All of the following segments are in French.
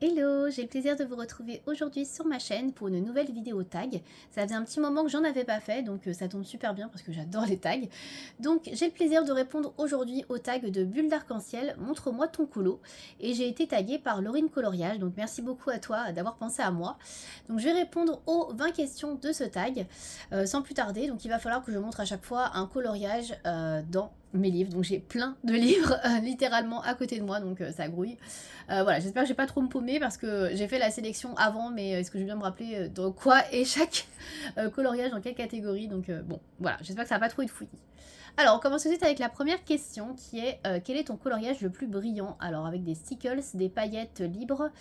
Hello, j'ai le plaisir de vous retrouver aujourd'hui sur ma chaîne pour une nouvelle vidéo tag. Ça faisait un petit moment que j'en avais pas fait, donc ça tombe super bien parce que j'adore les tags. Donc j'ai le plaisir de répondre aujourd'hui au tag de Bulle d'Arc-en-Ciel, montre-moi ton colo. Et j'ai été taguée par Laurine Coloriage, donc merci beaucoup à toi d'avoir pensé à moi. Donc je vais répondre aux 20 questions de ce tag sans plus tarder. Donc il va falloir que je montre à chaque fois un coloriage dans mes livres. Donc j'ai plein de livres littéralement à côté de moi, donc ça grouille. Voilà, j'espère que je vais pas trop me paumer parce que j'ai fait la sélection avant, mais est-ce que je vais bien me rappeler dans quoi est chaque coloriage, dans quelle catégorie. Donc bon, voilà, j'espère que ça va pas trop être fouillis. Alors, on commence tout de suite avec la première question qui est quel est ton coloriage le plus brillant? Alors, avec des stickles, des paillettes libres,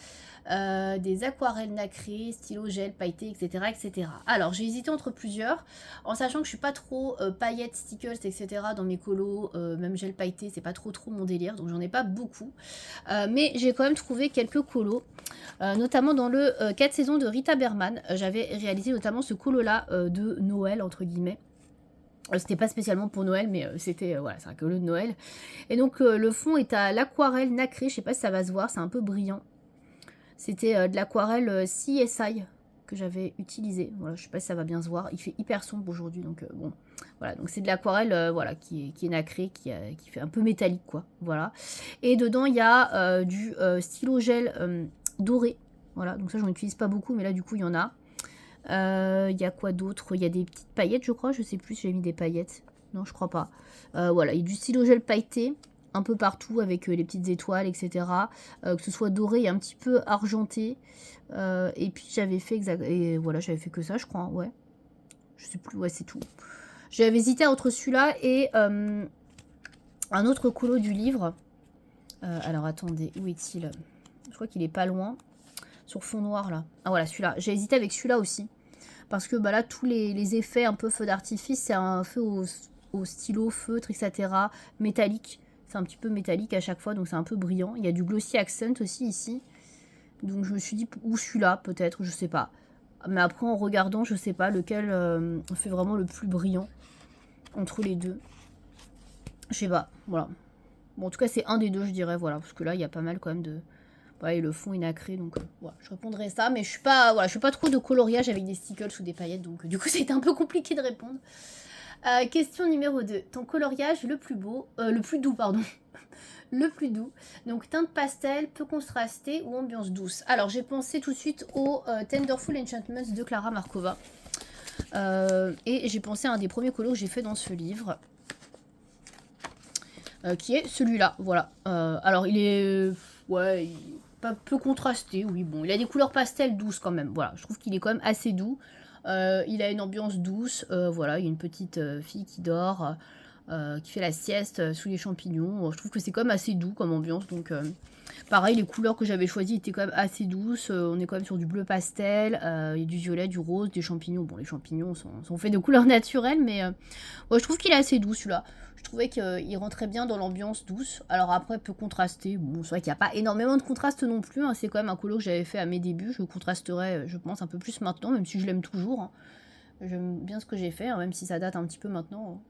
des aquarelles nacrées, stylo, gel, pailleté, etc. etc. Alors, j'ai hésité entre plusieurs, en sachant que je suis pas trop paillettes, stickles, etc. dans mes colos, même gel pailleté, c'est pas trop mon délire, donc j'en ai pas beaucoup. Mais j'ai quand même trouvé quelques colos, notamment dans le 4 saisons de Rita Berman. J'avais réalisé notamment ce colo-là de Noël, entre guillemets. C'était pas spécialement pour Noël, mais c'était voilà, c'est un colo de Noël. Et donc le fond est à l'aquarelle nacrée, je sais pas si ça va se voir, c'est un peu brillant. C'était de l'aquarelle CSI que j'avais utilisé. Voilà, je sais pas si ça va bien se voir. Il fait hyper sombre aujourd'hui, donc bon. Voilà, donc c'est de l'aquarelle voilà, qui est nacrée, qui fait un peu métallique, quoi. Voilà. Et dedans, il y a du stylo gel doré. Voilà, donc ça, j'en utilise pas beaucoup, mais là, du coup, il y en a. Il y a quoi d'autre? Il y a des petites paillettes, je crois. Je sais plus si j'ai mis des paillettes. Non, je crois pas. Voilà, il y a du stylo gel pailleté un peu partout avec les petites étoiles, etc. Que ce soit doré et un petit peu argenté. Et puis j'avais fait et voilà, j'avais fait que ça, je crois. Hein, ouais, je sais plus. Ouais, c'est tout. J'avais hésité entre celui-là et un autre colo du livre. Alors attendez, où est-il? Je crois qu'il est pas loin. Sur fond noir là. Ah voilà, celui-là. J'ai hésité avec celui-là aussi. Parce que bah, là, tous les effets un peu feu d'artifice, c'est un feu au stylo, feutre, etc. Métallique. C'est un petit peu métallique à chaque fois, donc c'est un peu brillant. Il y a du glossy accent aussi ici. Donc je me suis dit, ou celui-là peut-être, je sais pas. Mais après, en regardant, je sais pas lequel fait vraiment le plus brillant entre les deux. Je sais pas, voilà. Bon, en tout cas, c'est un des deux, je dirais, voilà. Parce que là, il y a pas mal quand même de... Ouais, et le fond est nacré, donc voilà, je répondrai ça, mais je suis pas, voilà, je fais pas trop de coloriage avec des stickles ou des paillettes, donc du coup c'était un peu compliqué de répondre. Question numéro 2. Ton coloriage le plus beau, le plus doux, pardon. Le plus doux. Donc teinte pastel, peu contrasté ou ambiance douce. Alors j'ai pensé tout de suite au Tenderful Enchantments de Clara Markova. Et j'ai pensé à un des premiers colos que j'ai fait dans ce livre. Qui est celui-là, voilà. Alors il est... ouais, pas peu contrasté, oui, bon. Il a des couleurs pastel douces quand même, voilà. Je trouve qu'il est quand même assez doux. Il a une ambiance douce, voilà. Il y a une petite fille qui dort, qui fait la sieste sous les champignons. Je trouve que c'est quand même assez doux comme ambiance, donc... pareil, les couleurs que j'avais choisies étaient quand même assez douces. On est quand même sur du bleu pastel, il y a du violet, du rose, des champignons. Bon, les champignons sont faits de couleurs naturelles, mais ouais, je trouve qu'il est assez doux celui-là. Je trouvais qu'il rentrait bien dans l'ambiance douce. Alors après, peu contrasté. Bon, c'est vrai qu'il n'y a pas énormément de contraste non plus. Hein. C'est quand même un colo que j'avais fait à mes débuts. Je contrasterai, je pense, un peu plus maintenant, même si je l'aime toujours. Hein. J'aime bien ce que j'ai fait, hein, même si ça date un petit peu maintenant.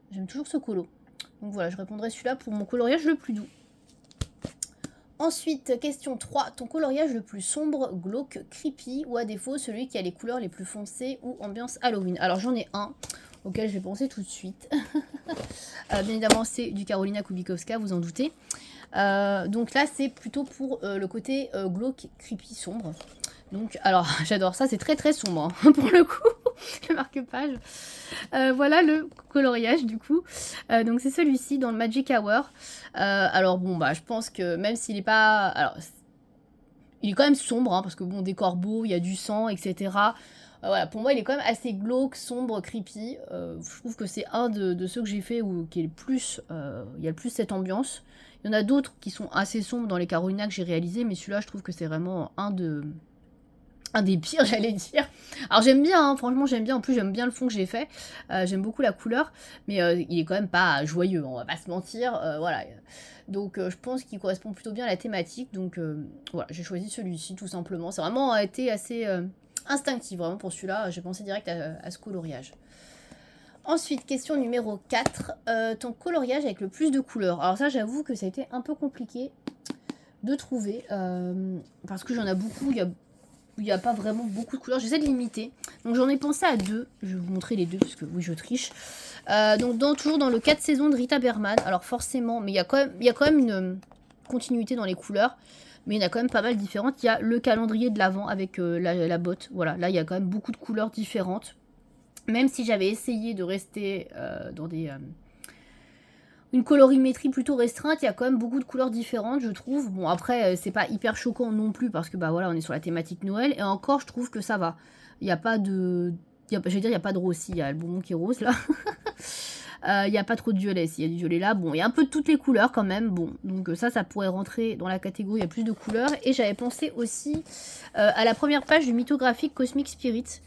J'aime toujours ce colo. Donc voilà, je répondrai celui-là pour mon coloriage le plus doux. Ensuite, question 3. Ton coloriage le plus sombre, glauque, creepy ou à défaut celui qui a les couleurs les plus foncées ou ambiance Halloween? Alors j'en ai un auquel je vais penser tout de suite. Bien évidemment, c'est du Karolina Kubikowska, vous en doutez. Donc là, c'est plutôt pour le côté glauque, creepy, sombre. Donc, alors, j'adore ça, c'est très très sombre, hein, pour le coup, le marque-page. Voilà le coloriage, du coup. Donc, c'est celui-ci, dans le Magic Hour. Alors, bon, bah, je pense que même s'il n'est pas... Alors, il est quand même sombre, hein, parce que, bon, des corbeaux, il y a du sang, etc. Voilà, pour moi, il est quand même assez glauque, sombre, creepy. Je trouve que c'est un de ceux que j'ai fait où qui est le plus... il y a le plus cette ambiance. Il y en a d'autres qui sont assez sombres dans les Carolina que j'ai réalisés, mais celui-là, je trouve que c'est vraiment un des pires, j'allais dire. Alors j'aime bien, hein, franchement j'aime bien, en plus j'aime bien le fond que j'ai fait, j'aime beaucoup la couleur, mais il est quand même pas joyeux, on va pas se mentir, voilà. Donc je pense qu'il correspond plutôt bien à la thématique, donc voilà, j'ai choisi celui-ci tout simplement. C'est vraiment été assez instinctif, vraiment pour celui-là, j'ai pensé direct à ce coloriage. Ensuite, question numéro 4, ton coloriage avec le plus de couleurs. Alors ça j'avoue que ça a été un peu compliqué. de trouver. Parce que j'en ai beaucoup, il n'y a pas vraiment beaucoup de couleurs. J'essaie de limiter. Donc j'en ai pensé à 2. Je vais vous montrer les 2 parce que oui, je triche. Donc toujours dans le 4 saisons de Rita Berman. Alors forcément, mais il y a quand même une continuité dans les couleurs. Mais il y en a quand même pas mal différentes. Il y a le calendrier de l'Avent avec la botte. Voilà, là il y a quand même beaucoup de couleurs différentes. Même si j'avais essayé de rester dans une colorimétrie plutôt restreinte, il y a quand même beaucoup de couleurs différentes, je trouve. Bon, après, c'est pas hyper choquant non plus, parce que, bah voilà, on est sur la thématique Noël. Et encore, je trouve que ça va. Il n'y a pas de... je vais dire, il n'y a pas de rose, il y a le bonbon qui est rose, là. Il n'y a pas trop de violet, il y a du violet là. Bon, il y a un peu de toutes les couleurs, quand même. Bon, donc ça pourrait rentrer dans la catégorie, il y a plus de couleurs. Et j'avais pensé aussi à la première page du mythographique Cosmic Spirit.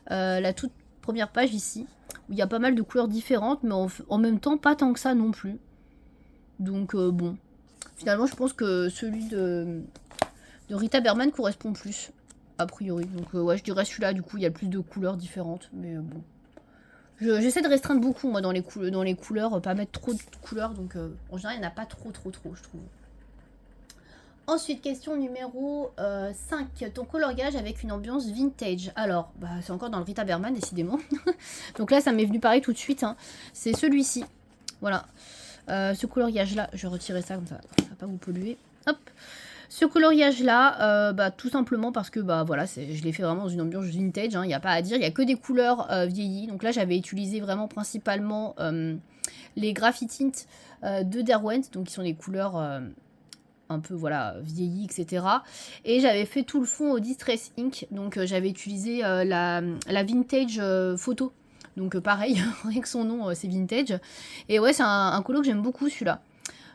La toute première page ici, où il y a pas mal de couleurs différentes, mais en même temps pas tant que ça non plus. Donc bon, finalement je pense que celui de Rita Berman correspond plus, a priori. Donc ouais, je dirais celui-là, du coup il y a plus de couleurs différentes, mais bon. J'essaie de restreindre beaucoup moi dans les couleurs, pas mettre trop de couleurs, donc en général il n'y en a pas trop je trouve. Ensuite, question numéro 5. Ton coloriage avec une ambiance vintage. Alors, bah, c'est encore dans le Rita Berman, décidément. Donc là, ça m'est venu pareil tout de suite. Hein. C'est celui-ci. Voilà. Ce coloriage-là, je vais retirer ça comme ça. Ça va pas vous polluer. Hop. Ce coloriage-là, bah, tout simplement parce que bah, voilà, je l'ai fait vraiment dans une ambiance vintage. Il n'y a pas à dire. Il n'y a que des couleurs vieillies. Donc là, j'avais utilisé vraiment principalement les Graphitint de Derwent. Donc, qui sont des couleurs... un peu voilà vieilli, etc. Et j'avais fait tout le fond au Distress Ink, donc j'avais utilisé la vintage photo, donc pareil, avec son nom c'est vintage. Et ouais, c'est un colo que j'aime beaucoup celui-là.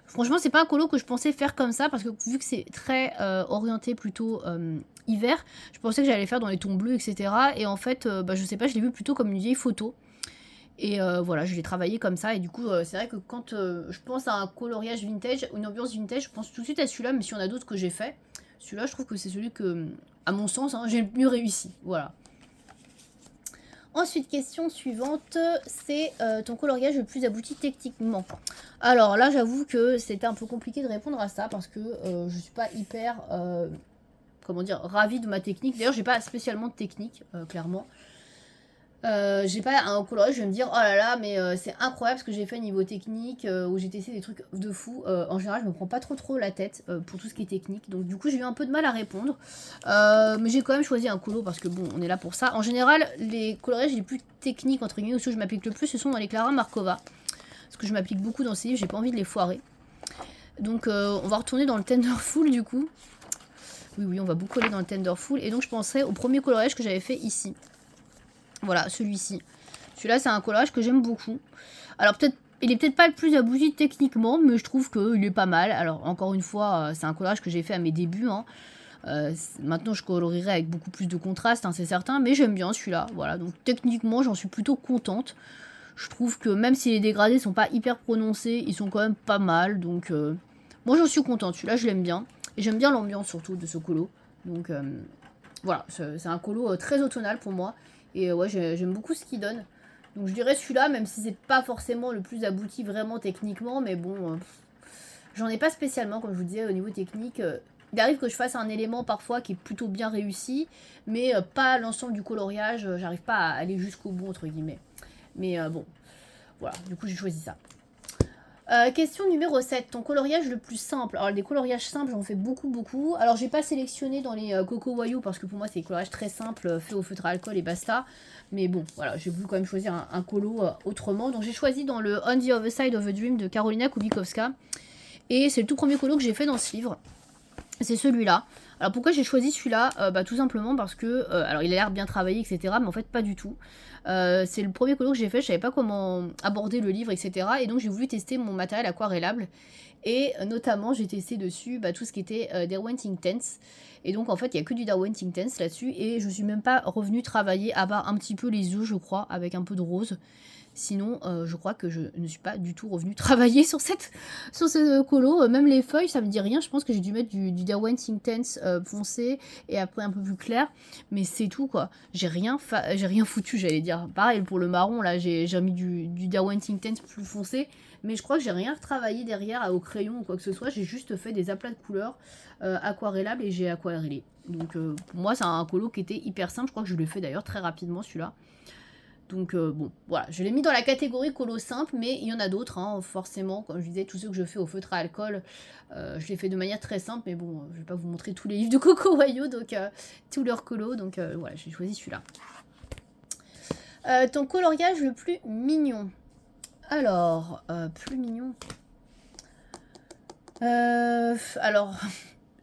Franchement, c'est pas un colo que je pensais faire comme ça, parce que vu que c'est très orienté plutôt hiver, je pensais que j'allais faire dans les tons bleus, etc. Et en fait, bah, je sais pas, je l'ai vu plutôt comme une vieille photo. Et voilà, je l'ai travaillé comme ça. Et du coup, c'est vrai que quand je pense à un coloriage vintage, une ambiance vintage, je pense tout de suite à celui-là. Mais s'il y en a d'autres que j'ai fait, celui-là, je trouve que c'est celui que, à mon sens, hein, j'ai le mieux réussi. Voilà. Ensuite, question suivante, c'est ton coloriage le plus abouti techniquement. Alors là, j'avoue que c'était un peu compliqué de répondre à ça parce que je suis pas hyper, comment dire, ravie de ma technique. D'ailleurs, j'ai pas spécialement de technique, clairement. J'ai pas un coloriage, je vais me dire oh là là, mais c'est incroyable ce que j'ai fait niveau technique, où j'ai testé des trucs de fou. En général, je me prends pas trop la tête pour tout ce qui est technique, donc du coup, j'ai eu un peu de mal à répondre. Mais j'ai quand même choisi un colo parce que bon, on est là pour ça. En général, les coloriages les plus techniques, entre guillemets, ou ceux que je m'applique le plus, ce sont dans les Clara Markova. Parce que je m'applique beaucoup dans ces livres, j'ai pas envie de les foirer. Donc, on va retourner dans le Tenderful du coup. Oui, on va beaucoup aller dans le Tenderful. Et donc, je penserai au premier coloriage que j'avais fait ici. Voilà, celui-ci. Celui-là, c'est un coloriage que j'aime beaucoup. Alors, il est peut-être pas le plus abouti techniquement, mais je trouve qu'il est pas mal. Alors, encore une fois, c'est un coloriage que j'ai fait à mes débuts. Hein. Maintenant, je colorierai avec beaucoup plus de contraste, hein, c'est certain, mais j'aime bien celui-là. Voilà, donc techniquement, j'en suis plutôt contente. Je trouve que même si les dégradés sont pas hyper prononcés, ils sont quand même pas mal. Donc, moi, j'en suis contente. Celui-là, je l'aime bien. Et j'aime bien l'ambiance, surtout, de ce colo. Donc, voilà, c'est un colo très automnal pour moi. Et ouais, j'aime beaucoup ce qu'il donne. Donc je dirais celui-là, même si c'est pas forcément le plus abouti vraiment techniquement, mais bon, j'en ai pas spécialement, comme je vous disais, au niveau technique. Il arrive que je fasse un élément parfois qui est plutôt bien réussi, mais pas l'ensemble du coloriage, j'arrive pas à aller jusqu'au bout, entre guillemets. Mais bon, voilà, du coup j'ai choisi ça. Question numéro 7, ton coloriage le plus simple. Alors des coloriages simples, j'en fais beaucoup. Alors j'ai pas sélectionné dans les Coco Wayou parce que pour moi c'est des coloriages très simples, faits au feutre à alcool et basta. Mais bon, voilà, j'ai voulu quand même choisir un colo autrement. Donc j'ai choisi dans le On the Other Side of a Dream de Karolina Kubikowska. Et c'est le tout premier colo que j'ai fait dans ce livre. C'est celui-là. Alors pourquoi j'ai choisi celui-là bah, tout simplement parce que, alors il a l'air bien travaillé, etc. Mais en fait pas du tout. C'est le premier colo que j'ai fait, je savais pas comment aborder le livre, etc. Et donc j'ai voulu tester mon matériel aquarellable. Et notamment j'ai testé dessus bah, tout ce qui était Derwent Inktense. Et donc en fait il n'y a que du Derwent Inktense là-dessus. Et je suis même pas revenue travailler à part un petit peu les œufs je crois, avec un peu de rose. Sinon, je crois que je ne suis pas du tout revenue travailler sur ce colo. Même les feuilles, ça me dit rien. Je pense que j'ai dû mettre du Derwent Inktense foncé et après un peu plus clair. Mais c'est tout quoi. J'ai rien foutu, j'allais dire. Pareil pour le marron, là j'ai mis du Derwent Intense plus foncé. Mais je crois que j'ai rien retravaillé derrière au crayon ou quoi que ce soit. J'ai juste fait des aplats de couleurs aquarellables et j'ai aquarellé. Donc pour moi c'est un colo qui était hyper simple. Je crois que je l'ai fait d'ailleurs très rapidement celui-là. Donc bon, voilà, je l'ai mis dans la catégorie colo simple, mais il y en a d'autres, hein, forcément. Comme je disais, tous ceux que je fais au feutre à alcool, je les fais de manière très simple, mais bon, je vais pas vous montrer tous les livres de Coco Wayo, donc tous leurs colos, donc voilà, j'ai choisi celui-là. Ton coloriage le plus mignon. Alors, plus mignon. Alors,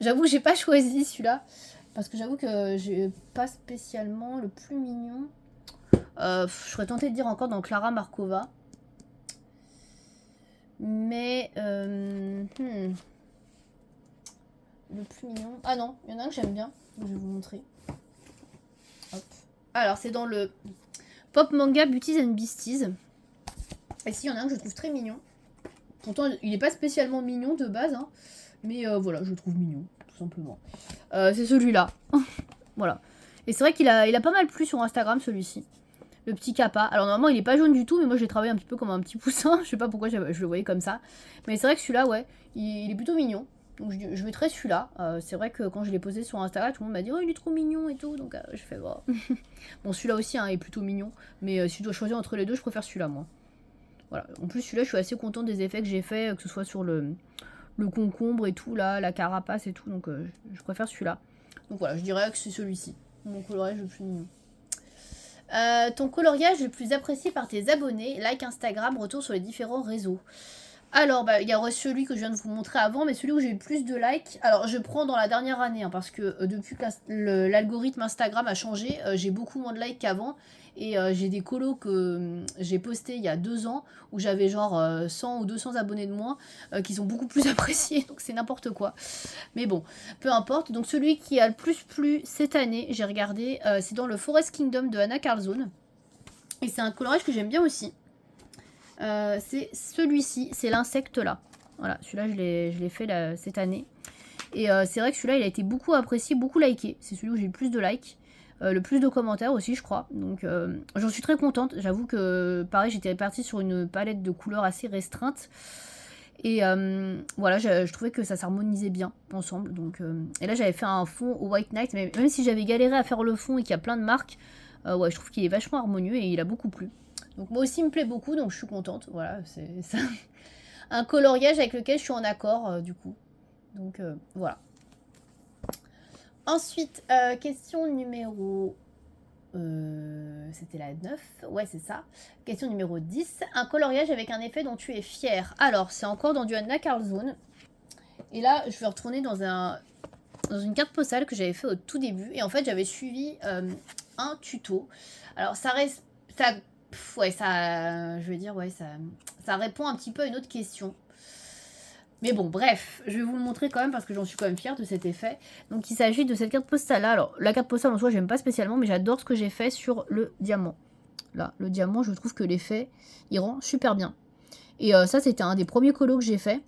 j'avoue, j'ai pas choisi celui-là, parce que j'avoue que j'ai pas spécialement le plus mignon. Je serais tentée de dire encore dans Clara Markova. Mais le plus mignon. Ah non, il y en a un que j'aime bien. Je vais vous montrer. Hop. Alors c'est dans le Pop Manga Beauties and Beasties. Et si, il y en a un que je trouve très mignon. Pourtant il n'est pas spécialement mignon de base, hein, mais voilà, je le trouve mignon, tout simplement. C'est celui-là. Voilà. Et c'est vrai qu'il a pas mal plu sur Instagram, celui-ci. Le petit kappa. Alors normalement il est pas jaune du tout, mais moi je l'ai travaillé un petit peu comme un petit poussin. Je sais pas pourquoi je le voyais comme ça. Mais c'est vrai que celui-là, ouais, il est plutôt mignon. Donc je mettrais celui-là. C'est vrai que quand je l'ai posé sur Instagram, tout le monde m'a dit oh il est trop mignon et tout. Donc je fais bon. Bon celui-là aussi hein, est plutôt mignon. Mais si je dois choisir entre les deux, je préfère celui-là moi. Voilà. En plus celui-là je suis assez contente des effets que j'ai fait, que ce soit sur le concombre et tout là, la carapace et tout. Donc je préfère celui-là. Donc voilà, je dirais que c'est celui-ci. Mon coloriage le plus mignon. Ton coloriage le plus apprécié par tes abonnés, like Instagram, retour sur les différents réseaux. Alors, bah, il y a celui que je viens de vous montrer avant, mais celui où j'ai eu le plus de likes, alors je prends dans la dernière année, hein, parce que depuis que l'algorithme Instagram a changé, j'ai beaucoup moins de likes qu'avant, et j'ai des colos que j'ai postés il y a 2 ans, où j'avais genre 100 ou 200 abonnés de moins, qui sont beaucoup plus appréciés, donc c'est n'importe quoi. Mais bon, peu importe. Donc celui qui a le plus plu cette année, j'ai regardé, c'est dans le Forest Kingdom de Anna Carlzone, et c'est un coloriage que j'aime bien aussi. C'est celui-ci, c'est l'insecte là. Voilà, celui-là je l'ai fait là, cette année. Et c'est vrai que celui-là il a été beaucoup apprécié, beaucoup liké. C'est celui où j'ai le plus de likes, le plus de commentaires aussi je crois. Donc j'en suis très contente. J'avoue que pareil j'étais partie sur une palette de couleurs assez restreinte. Et voilà, je trouvais que ça s'harmonisait bien ensemble. Donc, et là j'avais fait un fond au White Knight, mais même si j'avais galéré à faire le fond et qu'il y a plein de marques, ouais, je trouve qu'il est vachement harmonieux et il a beaucoup plu. Donc moi aussi il me plaît beaucoup, donc je suis contente. Voilà, c'est un coloriage avec lequel je suis en accord du coup. Donc voilà. Ensuite, question numéro... c'était la 9, ouais c'est ça. Question numéro 10, un coloriage avec un effet dont tu es fier. Alors c'est encore dans du Anna Carlzone. Et là je vais retourner dans une carte postale que j'avais fait au tout début. Et en fait j'avais suivi un tuto. Alors ça reste... ouais, ça... Je vais dire, ouais, ça répond un petit peu à une autre question. Mais bon, bref, je vais vous le montrer quand même parce que j'en suis quand même fière de cet effet. Donc il s'agit de cette carte postale là. Alors la carte postale en soi j'aime pas spécialement, mais j'adore ce que j'ai fait sur le diamant. Là, le diamant, je trouve que l'effet il rend super bien. Et ça c'était un des premiers colos que j'ai fait.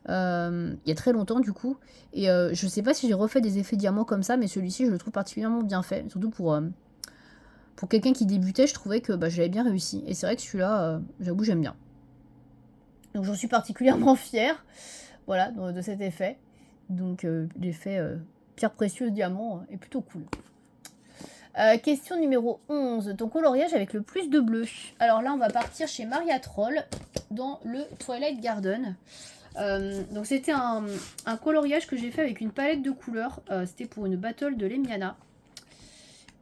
Il y a très longtemps du coup. Et je sais pas si j'ai refait des effets diamant comme ça, mais celui-ci je le trouve particulièrement bien fait. Surtout pour quelqu'un qui débutait, je trouvais que bah, j'avais bien réussi. Et c'est vrai que celui-là, j'avoue j'aime bien. Donc j'en suis particulièrement fière, voilà, de cet effet. Donc l'effet pierre précieuse diamant est plutôt cool. Question numéro 11. Ton coloriage avec le plus de bleu. Alors là, on va partir chez Maria Troll dans le Twilight Garden. Donc c'était un coloriage que j'ai fait avec une palette de couleurs. C'était pour une battle de Lemiana.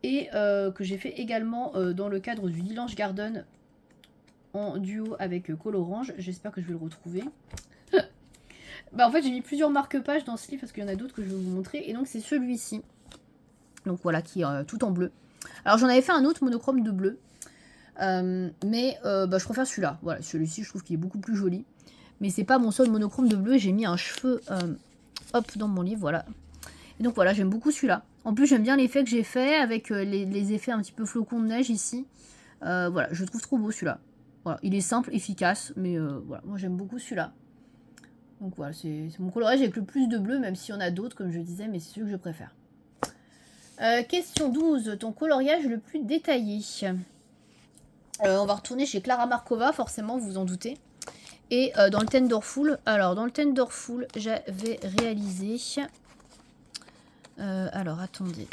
Et que j'ai fait également dans le cadre du Lilange Garden en duo avec Colorange. J'espère que je vais le retrouver. Bah en fait j'ai mis plusieurs marque-pages dans ce livre parce qu'il y en a d'autres que je vais vous montrer. Et donc c'est celui-ci. Donc voilà, qui est tout en bleu. Alors j'en avais fait un autre monochrome de bleu. Mais bah, je préfère celui-là. Voilà, celui-ci je trouve qu'il est beaucoup plus joli. Mais c'est pas mon seul monochrome de bleu. J'ai mis un cheveu hop dans mon livre, voilà. Et donc voilà, j'aime beaucoup celui-là. En plus j'aime bien l'effet que j'ai fait avec les effets un petit peu flocons de neige ici. Voilà, je le trouve trop beau celui-là. Voilà, il est simple, efficace, mais voilà, moi j'aime beaucoup celui-là. Donc voilà, c'est mon coloriage avec le plus de bleu, même s'il y en a d'autres, comme je disais, mais c'est celui que je préfère. Question 12, ton coloriage le plus détaillé. On va retourner chez Clara Markova, forcément, vous vous en doutez. Et dans le Tenderful, alors dans le Tenderful, j'avais réalisé... alors, attendez.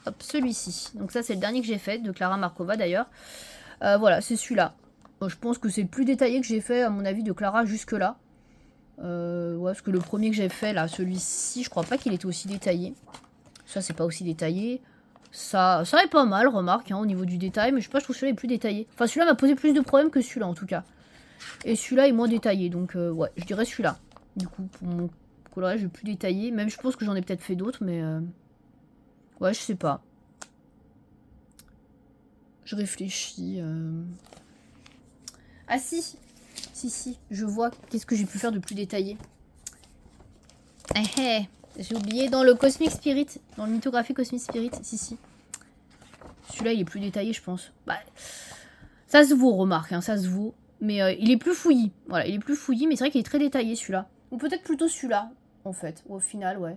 Hop, celui-ci. Donc ça, c'est le dernier que j'ai fait, de Clara Markova d'ailleurs. Voilà, c'est celui-là. Je pense que c'est le plus détaillé que j'ai fait, à mon avis, de Clara jusque-là. Ouais, parce que le premier que j'ai fait, là, celui-ci, je crois pas qu'il était aussi détaillé. Ça, c'est pas aussi détaillé. Ça est pas mal, remarque, hein, au niveau du détail, mais je sais pas, je trouve celui-là est plus détaillé. Enfin, celui-là m'a posé plus de problèmes que celui-là, en tout cas. Et celui-là est moins détaillé, donc ouais, je dirais celui-là. Du coup, pour mon coloriage le plus détaillé, même je pense que j'en ai peut-être fait d'autres, mais... ouais, je sais pas. Je réfléchis. Ah si, si, je vois qu'est-ce que j'ai pu faire de plus détaillé. J'ai oublié dans le Cosmic Spirit, dans le mythographie Cosmic Spirit, si. Celui-là, il est plus détaillé, je pense. Bah, ça se vaut, remarque, hein, ça se vaut. Mais il est plus fouillis. Voilà, il est plus fouillis, mais c'est vrai qu'il est très détaillé, celui-là. Ou peut-être plutôt celui-là, en fait. Au final, ouais.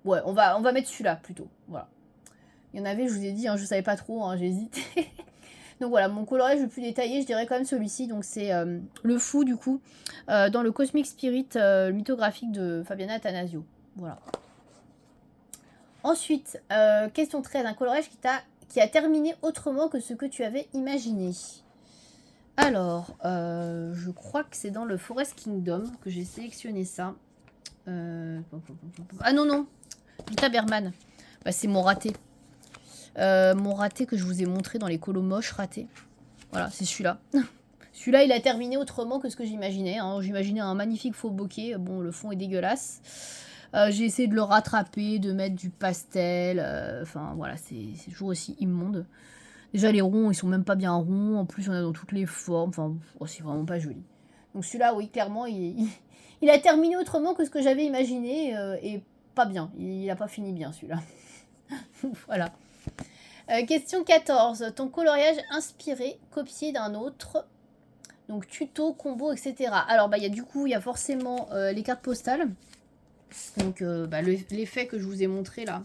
Ouais, on va mettre celui-là, plutôt. Voilà. Il y en avait, je vous ai dit, hein, je savais pas trop, hein, j'ai hésité. Donc voilà, mon coloriage le plus détaillé, je dirais quand même celui-ci. Donc c'est le fou, du coup, dans le Cosmic Spirit mythographique de Fabiana Attanasio. Voilà. Ensuite, question 13, un coloriage qui a terminé autrement que ce que tu avais imaginé. Alors, je crois que c'est dans le Forest Kingdom que j'ai sélectionné ça. Ah non, Vita Berman. Bah, c'est mon raté. Mon raté que je vous ai montré dans les colos moches ratés. Voilà, c'est celui-là. Celui-là, il a terminé autrement que ce que j'imaginais. Hein. J'imaginais un magnifique faux bokeh. Bon, le fond est dégueulasse. J'ai essayé de le rattraper, de mettre du pastel. Enfin, voilà, c'est toujours aussi immonde. Déjà, les ronds, ils sont même pas bien ronds. En plus, on a dans toutes les formes. Enfin, oh, c'est vraiment pas joli. Donc celui-là, oui, clairement, il a terminé autrement que ce que j'avais imaginé. Et pas bien. Il a pas fini bien, celui-là. Voilà. Question 14. Ton coloriage inspiré, copié d'un autre. Donc tuto, combo, etc. Alors, bah, du coup, il y a forcément les cartes postales. Donc, bah, l'effet que je vous ai montré là.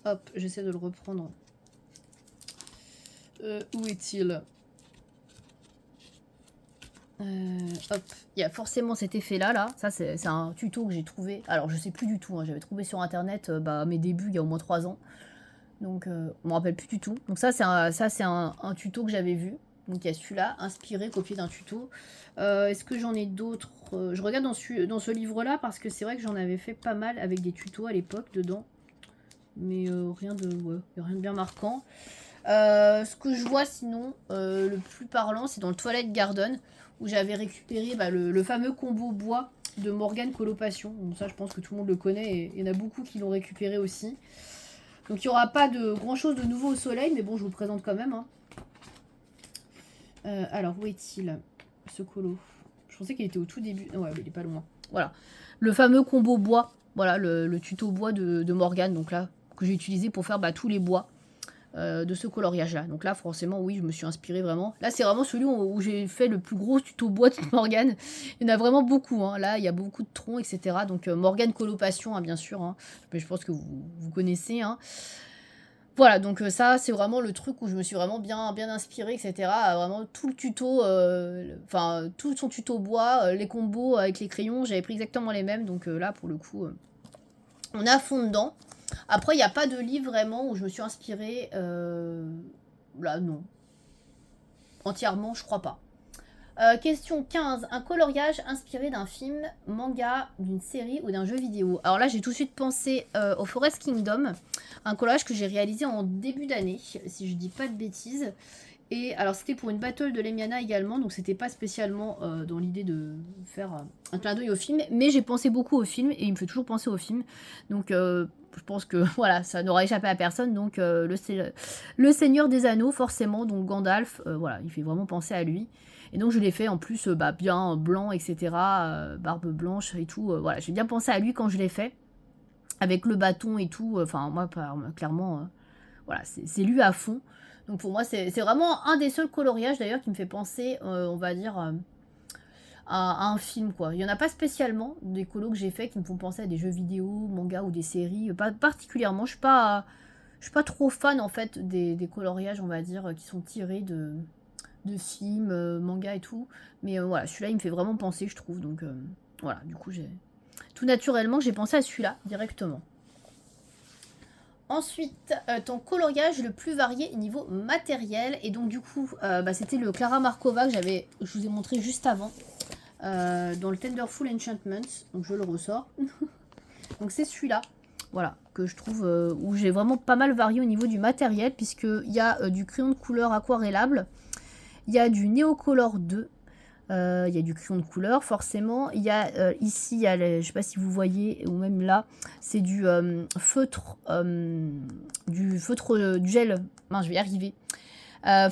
Hop, j'essaie de le reprendre. Où est-il? Hop, il y a forcément cet effet-là, là. Ça, c'est un tuto que j'ai trouvé. Alors, je sais plus du tout. Hein. J'avais trouvé sur Internet bah, mes débuts, il y a au moins 3 ans. Donc, je me rappelle plus du tout. Donc ça, c'est un tuto que j'avais vu. Donc, il y a celui-là, inspiré, copié d'un tuto. Est-ce que j'en ai d'autres? Je regarde dans ce livre-là parce que c'est vrai que j'en avais fait pas mal avec des tutos à l'époque dedans. Mais rien de bien marquant. Ce que je vois sinon, le plus parlant, c'est dans le Twilight Garden, où j'avais récupéré bah, le fameux combo bois de Morgane Coloration. Donc ça, je pense que tout le monde le connaît et il y en a beaucoup qui l'ont récupéré aussi. Donc il n'y aura pas de grand chose de nouveau au soleil, mais bon, je vous le présente quand même. Hein. Alors, où est-il, ce colo? Je pensais qu'il était au tout début. Ouais, mais il est pas loin. Voilà. Le fameux combo bois. Voilà, le tuto bois de Morgane, donc là, que j'ai utilisé pour faire bah, tous les bois de ce coloriage-là. Donc là, forcément, oui, je me suis inspirée vraiment. Là, c'est vraiment celui où j'ai fait le plus gros tuto bois de Morgane. Il y en a vraiment beaucoup. Hein. Là, il y a beaucoup de troncs, etc. Donc, Morgane Coloration, hein, bien sûr. Hein. Mais je pense que vous connaissez. Hein. Voilà, donc ça, c'est vraiment le truc où je me suis vraiment bien inspirée, etc. Vraiment tout le tuto, enfin, tout son tuto bois, les combos avec les crayons, j'avais pris exactement les mêmes. Donc là, pour le coup, on est à fond dedans. Après, il n'y a pas de livre vraiment où je me suis inspirée. Là, non. Entièrement, je crois pas. Question 15. Un coloriage inspiré d'un film, manga, d'une série ou d'un jeu vidéo. Alors là, j'ai tout de suite pensé au Forest Kingdom. Un coloriage que j'ai réalisé en début d'année, si je dis pas de bêtises. Et alors, c'était pour une battle de Lemiana également. Donc, c'était pas spécialement dans l'idée de faire un clin d'œil au film. Mais j'ai pensé beaucoup au film et il me fait toujours penser au film. Donc, je pense que voilà, ça n'aura échappé à personne. Donc, le Seigneur des Anneaux, forcément. Donc, Gandalf, voilà, il fait vraiment penser à lui. Et donc je l'ai fait en plus bah, bien blanc, etc. Barbe blanche et tout. Voilà, j'ai bien pensé à lui quand je l'ai fait. Avec le bâton et tout. Enfin, moi, clairement, voilà, c'est lui à fond. Donc pour moi, c'est vraiment un des seuls coloriages d'ailleurs qui me fait penser, on va dire, à un film, quoi. Il n'y en a pas spécialement des colos que j'ai fait qui me font penser à des jeux vidéo, mangas ou des séries. Pas particulièrement. Je suis pas trop fan, en fait, des coloriages, on va dire, qui sont tirés de films, mangas et tout. Mais voilà, celui-là, il me fait vraiment penser, je trouve. Donc voilà, du coup, tout naturellement, j'ai pensé à celui-là directement. Ensuite, ton coloriage le plus varié niveau matériel. Et donc du coup, c'était le Clara Markova que je vous ai montré juste avant. Dans le Tenderful Enchantment. Donc je le ressors. Donc c'est celui-là. Voilà, que je trouve où j'ai vraiment pas mal varié au niveau du matériel. Puisqu'il y a du crayon de couleur aquarellable. Il y a du Neocolor 2. Il y a du crayon de couleur forcément. Il y a ici, je ne sais pas si vous voyez, ou même là, c'est du feutre, du gel. Mince, je vais y arriver.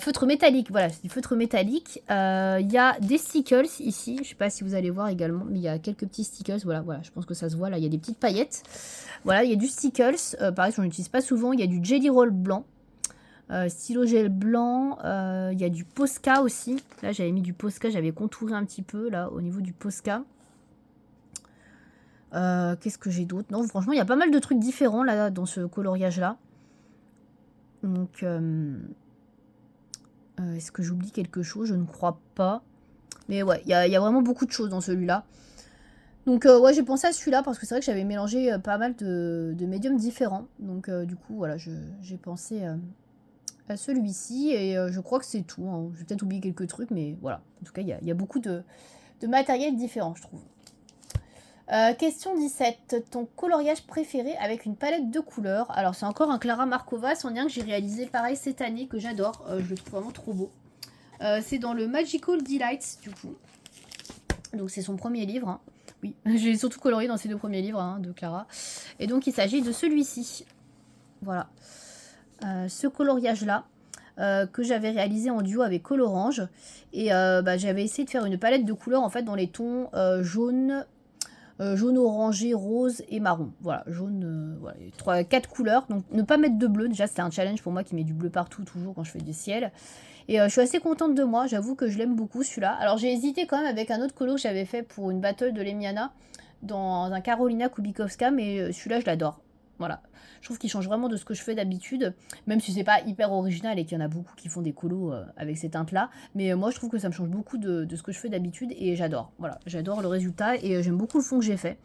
Feutre métallique, voilà, c'est du feutre métallique. Il y a des stickers ici, je ne sais pas si vous allez voir également, mais il y a quelques petits stickers, voilà, je pense que ça se voit là, il y a des petites paillettes. Voilà, il y a du stickers, pareil, je n'utilise pas souvent, il y a du Jelly Roll blanc. Stylo gel blanc, il y a du Posca aussi. Là j'avais mis du Posca, j'avais contouré un petit peu là au niveau du Posca. Qu'est-ce que j'ai d'autre? Non, franchement, il y a pas mal de trucs différents là dans ce coloriage là. Donc, est-ce que j'oublie quelque chose? Je ne crois pas. Mais ouais, il y a vraiment beaucoup de choses dans celui-là. Donc ouais, j'ai pensé à celui-là parce que c'est vrai que j'avais mélangé pas mal de médiums différents. Donc du coup, voilà, j'ai pensé à celui-ci et je crois que c'est tout. Hein. Je vais peut-être oublier quelques trucs, mais voilà. En tout cas, il y a beaucoup de matériel différent, je trouve. Question 17. Ton coloriage préféré avec une palette de couleurs? Alors, c'est encore un Clara Markova, c'en est un que j'ai réalisé pareil cette année, que j'adore. Je le trouve vraiment trop beau. C'est dans le Magical Delights, du coup. Donc, c'est son premier livre. Hein. Oui, j'ai surtout colorié dans ces 2 premiers livres hein, de Clara. Et donc, il s'agit de celui-ci. Voilà. Ce coloriage-là. Que j'avais réalisé en duo avec Colorange. Et j'avais essayé de faire une palette de couleurs en fait dans les tons jaune, jaune orangé, rose et marron. Voilà, jaune, voilà, 4 couleurs. Donc ne pas mettre de bleu, déjà c'était un challenge pour moi qui met du bleu partout toujours quand je fais du ciel. Et je suis assez contente de moi, j'avoue que je l'aime beaucoup celui-là. Alors j'ai hésité quand même avec un autre colo que j'avais fait pour une battle de Lemiana dans un Karolina Kubikowska, mais celui-là je l'adore. Voilà, je trouve qu'il change vraiment de ce que je fais d'habitude, même si c'est pas hyper original et qu'il y en a beaucoup qui font des colos avec ces teintes-là. Mais moi, je trouve que ça me change beaucoup de ce que je fais d'habitude et j'adore. Voilà, j'adore le résultat et j'aime beaucoup le fond que j'ai fait.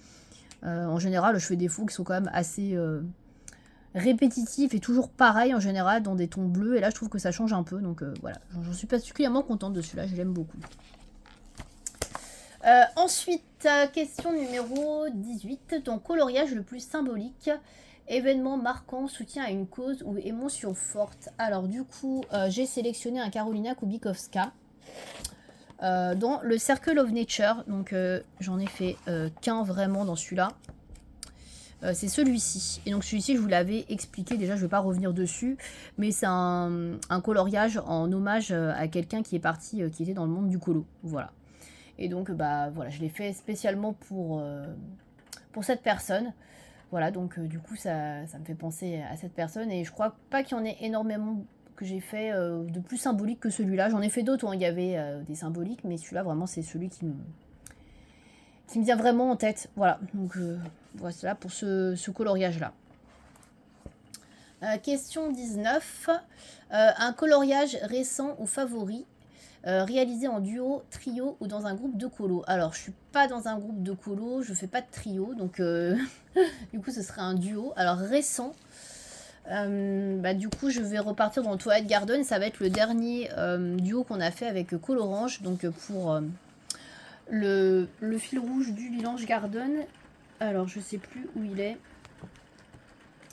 En général, je fais des fonds qui sont quand même assez répétitifs et toujours pareils en général dans des tons bleus. Et là, je trouve que ça change un peu. Donc voilà, j'en suis particulièrement contente de celui-là, je l'aime beaucoup. Ensuite, question numéro 18. Ton coloriage le plus symbolique, événement marquant, soutien à une cause ou émotion forte. Alors du coup, j'ai sélectionné un Karolina Kubikowska dans le Circle of Nature. Donc j'en ai fait qu'un vraiment dans celui-là. C'est celui-ci. Et donc celui-ci, je vous l'avais expliqué, déjà je ne vais pas revenir dessus, mais c'est un coloriage en hommage à quelqu'un qui est parti, qui était dans le monde du colo. Voilà. Et donc, voilà, je l'ai fait spécialement pour cette personne. Voilà, donc du coup, ça me fait penser à cette personne. Et je crois pas qu'il y en ait énormément que j'ai fait de plus symbolique que celui-là. J'en ai fait d'autres où il y avait des symboliques, mais celui-là, vraiment, c'est celui qui me vient vraiment en tête. Voilà, donc voilà pour ce coloriage-là. Question 19. Un coloriage récent ou favori réalisé en duo, trio ou dans un groupe de colo. Alors, je suis pas dans un groupe de colo, je fais pas de trio, donc du coup, ce serait un duo. Alors, récent, du coup, je vais repartir dans le Twilight Garden. Ça va être le dernier duo qu'on a fait avec Colorange, donc pour le fil rouge du Lilange Garden. Alors, je sais plus où il est.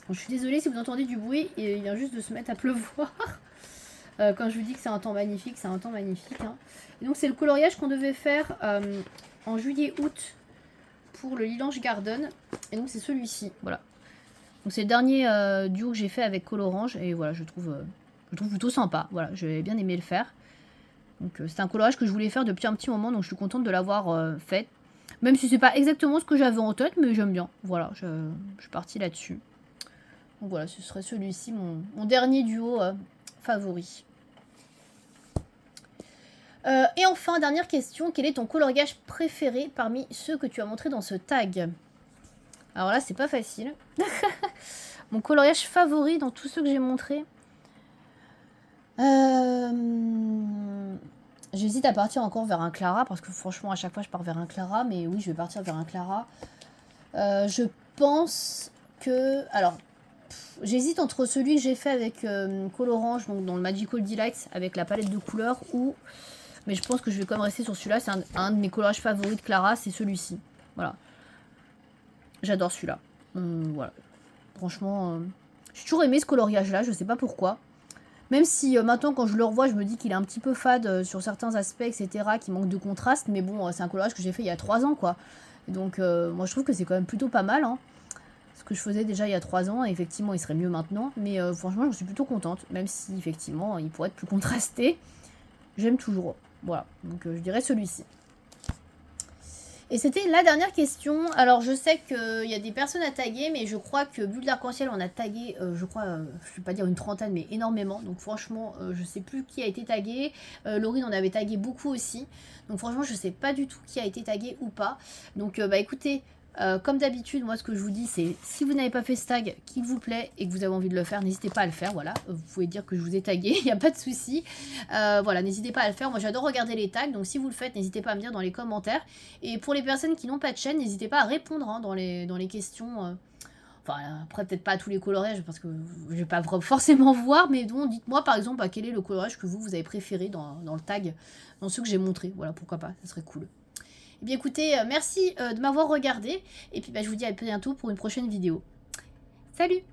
Bon, je suis désolée si vous entendez du bruit, il vient juste de se mettre à pleuvoir. Quand je vous dis que c'est un temps magnifique, c'est un temps magnifique. Hein. Et donc c'est le coloriage qu'on devait faire en juillet-août pour le Lilange Garden. Et donc c'est celui-ci, voilà. Donc c'est le dernier duo que j'ai fait avec Colorange. Et voilà, je trouve plutôt sympa. Voilà, j'ai bien aimé le faire. Donc c'est un coloriage que je voulais faire depuis un petit moment, donc je suis contente de l'avoir fait. Même si c'est pas exactement ce que j'avais en tête, mais j'aime bien. Voilà, je suis partie là-dessus. Donc voilà, ce serait celui-ci, mon dernier duo favori. Et enfin, dernière question, quel est ton coloriage préféré parmi ceux que tu as montrés dans ce tag? Alors là, c'est pas facile. Mon coloriage favori dans tous ceux que j'ai montrés. J'hésite à partir encore vers un Clara, parce que franchement, à chaque fois, je pars vers un Clara. Mais oui, je vais partir vers un Clara. Je pense que... Alors, j'hésite entre celui que j'ai fait avec Colorange, donc dans le Magical Delights, avec la palette de couleurs, ou... Mais je pense que je vais quand même rester sur celui-là. C'est un de mes coloriages favoris de Clara, c'est celui-ci. Voilà. J'adore celui-là. Voilà. Franchement, j'ai toujours aimé ce coloriage-là, je sais pas pourquoi. Même si maintenant, quand je le revois, je me dis qu'il est un petit peu fade sur certains aspects, etc., qui manque de contraste. Mais bon, c'est un coloriage que j'ai fait il y a 3 ans, quoi. Et donc, moi, je trouve que c'est quand même plutôt pas mal, hein. Ce que je faisais déjà il y a 3 ans, et effectivement, il serait mieux maintenant. Mais franchement, je suis plutôt contente, même si, effectivement, il pourrait être plus contrasté. J'aime toujours. Voilà, donc je dirais celui-ci. Et c'était la dernière question. Alors je sais qu'il y a des personnes à taguer, mais je crois que Bulle d'Arc-en-Ciel on a tagué, je crois, je ne vais pas dire une trentaine, mais énormément. Donc franchement, je sais plus qui a été tagué. Laurine en avait tagué beaucoup aussi. Donc franchement, je sais pas du tout qui a été tagué ou pas. Donc bah écoutez, comme d'habitude, moi ce que je vous dis, c'est si vous n'avez pas fait ce tag, qu'il vous plaît et que vous avez envie de le faire, n'hésitez pas à le faire. Voilà, vous pouvez dire que je vous ai tagué, il n'y a pas de souci. Voilà, n'hésitez pas à le faire. Moi j'adore regarder les tags, donc si vous le faites, n'hésitez pas à me dire dans les commentaires. Et pour les personnes qui n'ont pas de chaîne, n'hésitez pas à répondre dans les questions. Enfin, après, peut-être pas à tous les coloriages, parce que je vais pas forcément voir, mais bon, dites-moi par exemple quel est le coloriage que vous avez préféré dans le tag, dans ceux que j'ai montré. Voilà, pourquoi pas, ça serait cool. Eh bien écoutez, merci de m'avoir regardé, et puis bah, je vous dis à bientôt pour une prochaine vidéo. Salut!